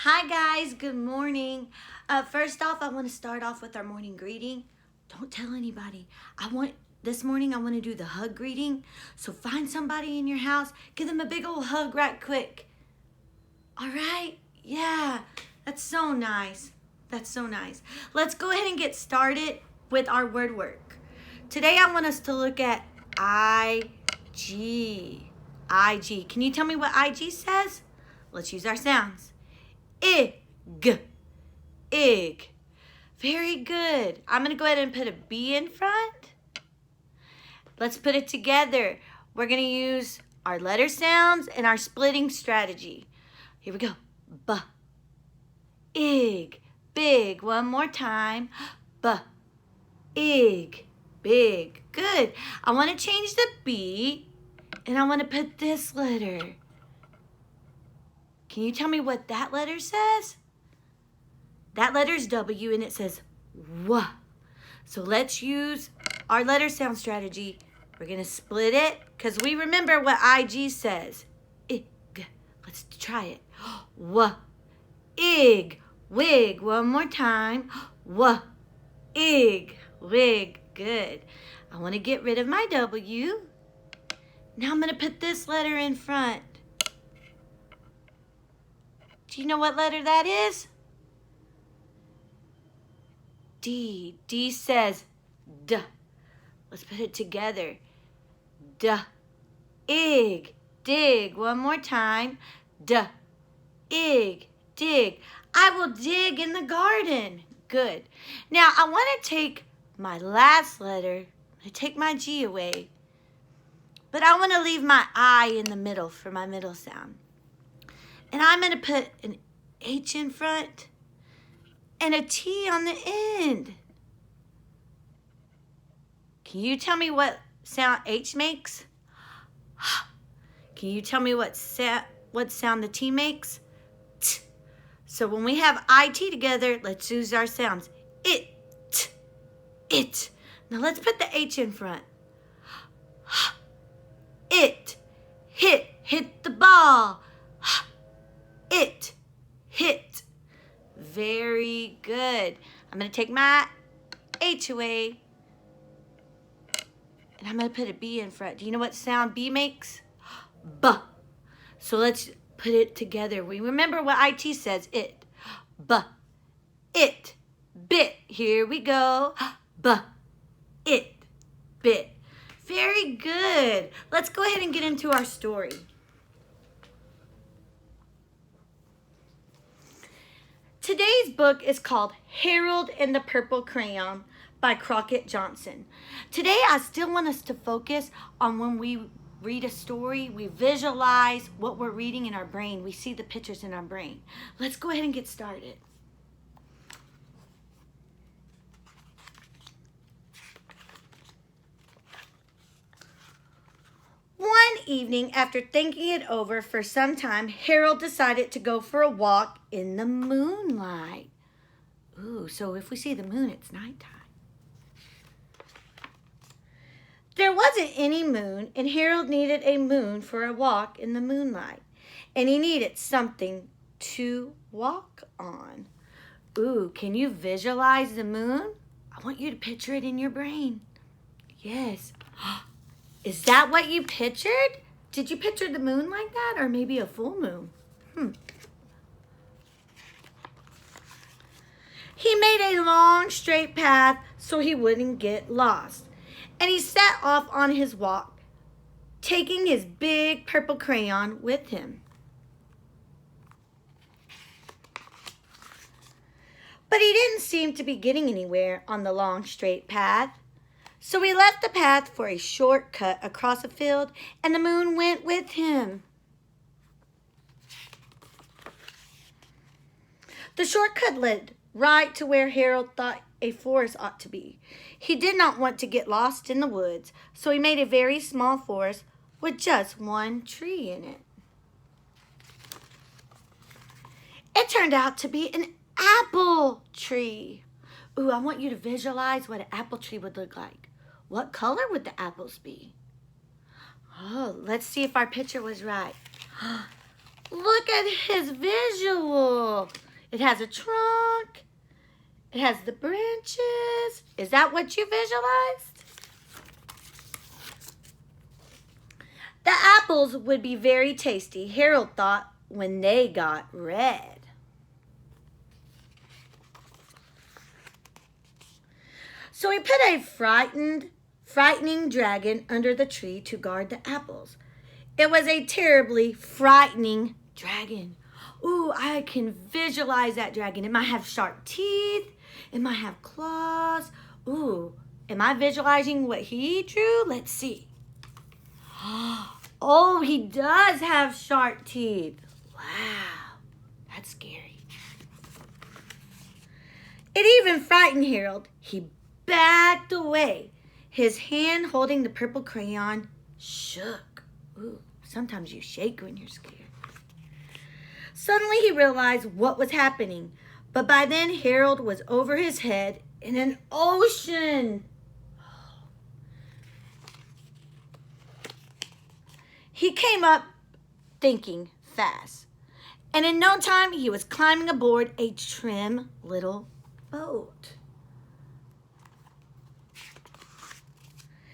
Hi guys, good morning. First off, I want to start off with our morning greeting. Don't tell anybody. This morning I want to do the hug greeting. So find somebody in your house, give them a big old hug right quick. All right? Yeah, that's so nice. That's so nice. Let's go ahead and get started with our word work. Today I want us to look at IG. IG. Can you tell me what IG says? Let's use our sounds. Ig. Ig. Very good. I'm going to go ahead and put a B in front. Let's put it together. We're going to use our letter sounds and our splitting strategy. Here we go. B. Ig. Big. One more time. B. Ig. Big. Good. I want to change the B and I want to put this letter. Can you tell me what that letter says? That letter's W and it says W. So let's use our letter sound strategy. We're going to split it because we remember what IG says. Ig. Let's try it. W. Ig. Wig. One more time. W. Ig. Wig. Good. I want to get rid of my W. Now I'm going to put this letter in front. Do you know what letter that is? D. D says D. Let's put it together. D. Ig. Dig. One more time. D. Ig. Dig. I will dig in the garden. Good. Now I want to take my last letter. I take my G away. But I want to leave my I in the middle for my middle sound. And I'm going to put an H in front and a T on the end. Can you tell me what sound H makes? Can you tell me what sound the T makes? T. So when we have IT together, let's use our sounds. It. It. Now let's put the H in front. It. Hit. Hit the ball. It. Hit. Very good. I'm going to take my H away. And I'm going to put a B in front. Do you know what sound B makes? B. So let's put it together. We remember what IT says. It. B. It. Bit. Here we go. B. It. Bit. Very good. Let's go ahead and get into our story. Today's book is called Harold and the Purple Crayon by Crockett Johnson. Today, I still want us to focus on when we read a story, we visualize what we're reading in our brain. We see the pictures in our brain. Let's go ahead and get started. One evening, after thinking it over for some time, Harold decided to go for a walk in the moonlight. Ooh, so if we see the moon, it's nighttime. There wasn't any moon, and Harold needed a moon for a walk in the moonlight. And he needed something to walk on. Ooh, can you visualize the moon? I want you to picture it in your brain. Yes. Is that what you pictured? Did you picture the moon like that, or maybe a full moon? He made a long, straight path so he wouldn't get lost. And he set off on his walk, taking his big purple crayon with him. But he didn't seem to be getting anywhere on the long, straight path. So he left the path for a shortcut across a field, and the moon went with him. The shortcut led right to where Harold thought a forest ought to be. He did not want to get lost in the woods, so he made a very small forest with just one tree in it. It turned out to be an apple tree. Ooh, I want you to visualize what an apple tree would look like. What color would the apples be? Oh, let's see if our picture was right. Look at his visual. It has a trunk. It has the branches. Is that what you visualized? The apples would be very tasty, Harold thought, when they got red. So he put a frightening dragon under the tree to guard the apples. It was a terribly frightening dragon. Ooh, I can visualize that dragon. It might have sharp teeth. It might have claws. Ooh, am I visualizing what he drew? Let's see. Oh, he does have sharp teeth. Wow, that's scary. It even frightened Harold. He backed away. His hand holding the purple crayon shook. Ooh, sometimes you shake when you're scared. Suddenly he realized what was happening, but by then Harold was over his head in an ocean. He came up thinking fast, and in no time he was climbing aboard a trim little boat.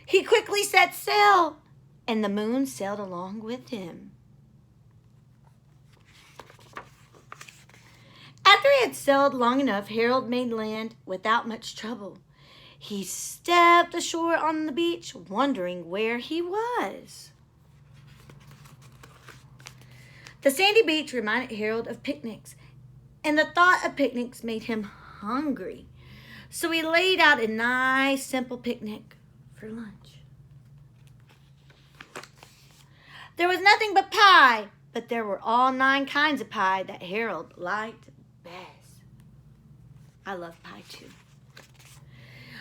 He quickly set sail, and the moon sailed along with him. After he had sailed long enough, Harold made land without much trouble. He stepped ashore on the beach, wondering where he was. The sandy beach reminded Harold of picnics, and the thought of picnics made him hungry. So he laid out a nice, simple picnic for lunch. There was nothing but pie, but there were all 9 kinds of pie that Harold liked best. I love pie too.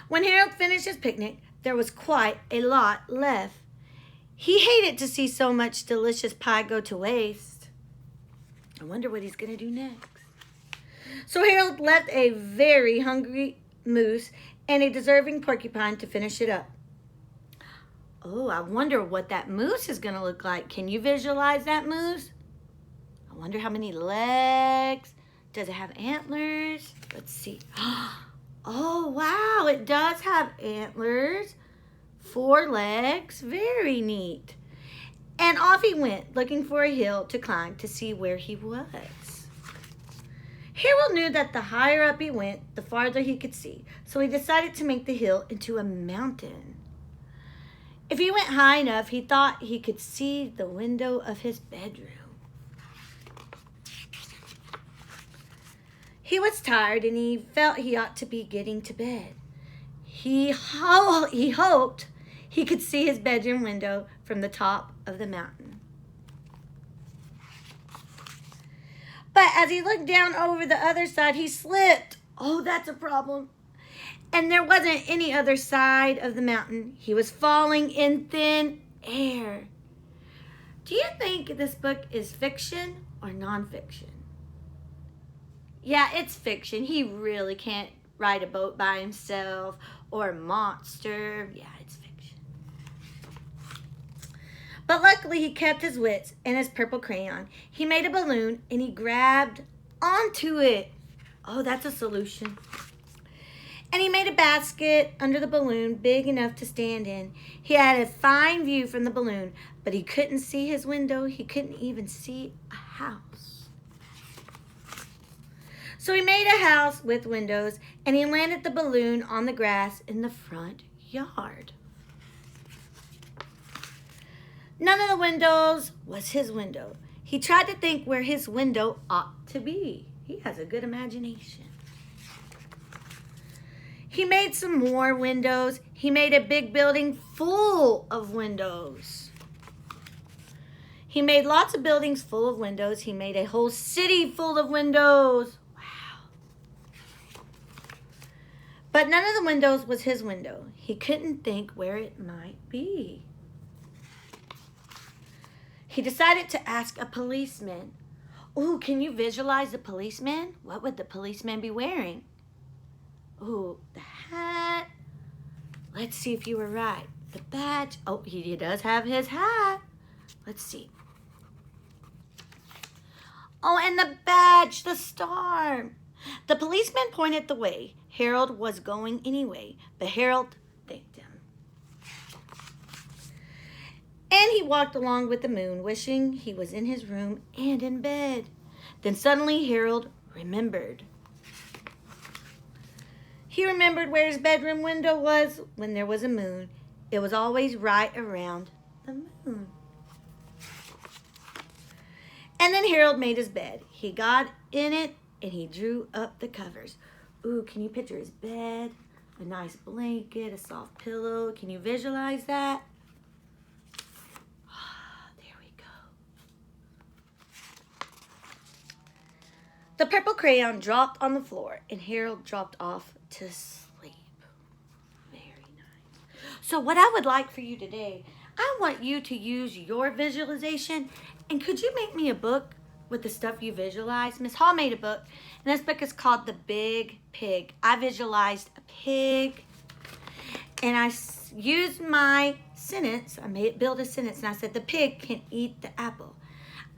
When Harold finished his picnic, there was quite a lot left. He hated to see so much delicious pie go to waste. I wonder what he's going to do next. So Harold left a very hungry moose and a deserving porcupine to finish it up. Oh, I wonder what that moose is going to look like. Can you visualize that moose? I wonder how many legs. Does it have antlers? Let's see. Oh, wow, it does have antlers. 4 legs. Very neat. And off he went, looking for a hill to climb to see where he was. Harold knew that the higher up he went, the farther he could see. So he decided to make the hill into a mountain. If he went high enough, he thought he could see the window of his bedroom. He was tired and he felt he ought to be getting to bed. He hoped he could see his bedroom window from the top of the mountain. But as he looked down over the other side, he slipped. Oh, that's a problem. And there wasn't any other side of the mountain. He was falling in thin air. Do you think this book is fiction or nonfiction? Yeah, it's fiction. He really can't ride a boat by himself or a monster. Yeah, it's fiction. But luckily he kept his wits and his purple crayon. He made a balloon and he grabbed onto it. Oh, that's a solution. And he made a basket under the balloon big enough to stand in. He had a fine view from the balloon, but he couldn't see his window. He couldn't even see a house. So he made a house with windows, and he landed the balloon on the grass in the front yard. None of the windows was his window. He tried to think where his window ought to be. He has a good imagination. He made some more windows. He made a big building full of windows. He made lots of buildings full of windows. He made a whole city full of windows. Wow. But none of the windows was his window. He couldn't think where it might be. He decided to ask a policeman. Ooh, can you visualize the policeman? What would the policeman be wearing? Ooh, the hat. Let's see if you were right. The badge. Oh, he does have his hat. Let's see. Oh, and the badge, the star. The policeman pointed the way. Harold was going anyway, but Harold thanked him. And he walked along with the moon, wishing he was in his room and in bed. Then suddenly Harold remembered. He remembered where his bedroom window was when there was a moon. It was always right around the moon. And then Harold made his bed. He got in it and he drew up the covers. Ooh, can you picture his bed? A nice blanket, a soft pillow. Can you visualize that? There we go. The purple crayon dropped on the floor and Harold dropped off to sleep. Very nice. So what I would like for you today, I want you to use your visualization. And could you make me a book with the stuff you visualize? Miss Hall made a book, and this book is called The Big Pig. I visualized a pig, and I used my sentence. I made build a sentence, and I said the pig can eat the apple.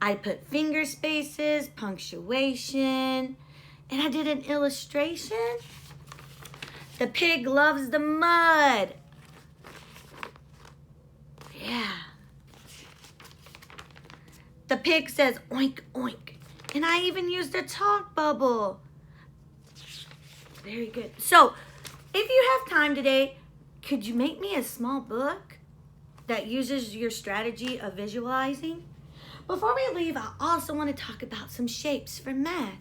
I put finger spaces, punctuation, and I did an illustration. The pig loves the mud. Yeah. The pig says oink, oink. And I even used a talk bubble. Very good. So, if you have time today, could you make me a small book that uses your strategy of visualizing? Before we leave, I also want to talk about some shapes for math.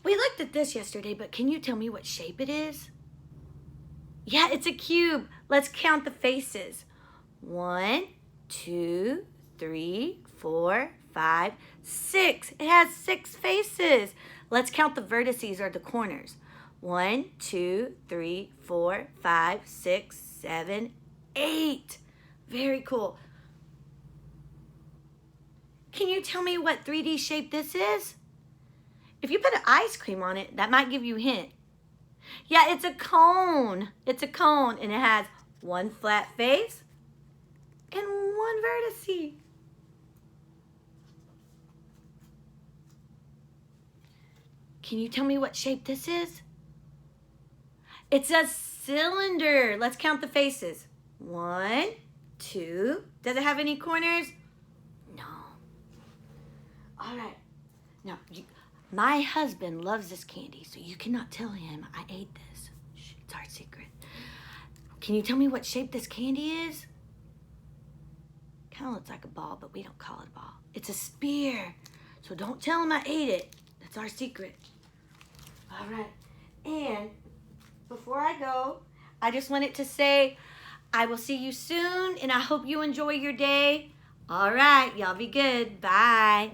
We looked at this yesterday, but can you tell me what shape it is? Yeah, it's a cube. Let's count the faces. 1, 2, 3, 4, 5, 6. It has 6 faces. Let's count the vertices or the corners. 1, 2, 3, 4, 5, 6, 7, 8. Very cool. Can you tell me what 3D shape this is? If you put an ice cream on it, that might give you a hint. Yeah, it's a cone. It's a cone, and it has 1 flat face and 1 vertice. Can you tell me what shape this is? It's a cylinder. Let's count the faces. 1, 2. Does it have any corners? No. All right. Now, my husband loves this candy, so you cannot tell him I ate this. Shh, it's our secret. Can you tell me what shape this candy is? Kind of looks like a ball, but we don't call it a ball. It's a spear. So don't tell him I ate it. That's our secret. All right. And before I go, I just wanted to say I will see you soon, and I hope you enjoy your day. All right. Y'all be good. Bye.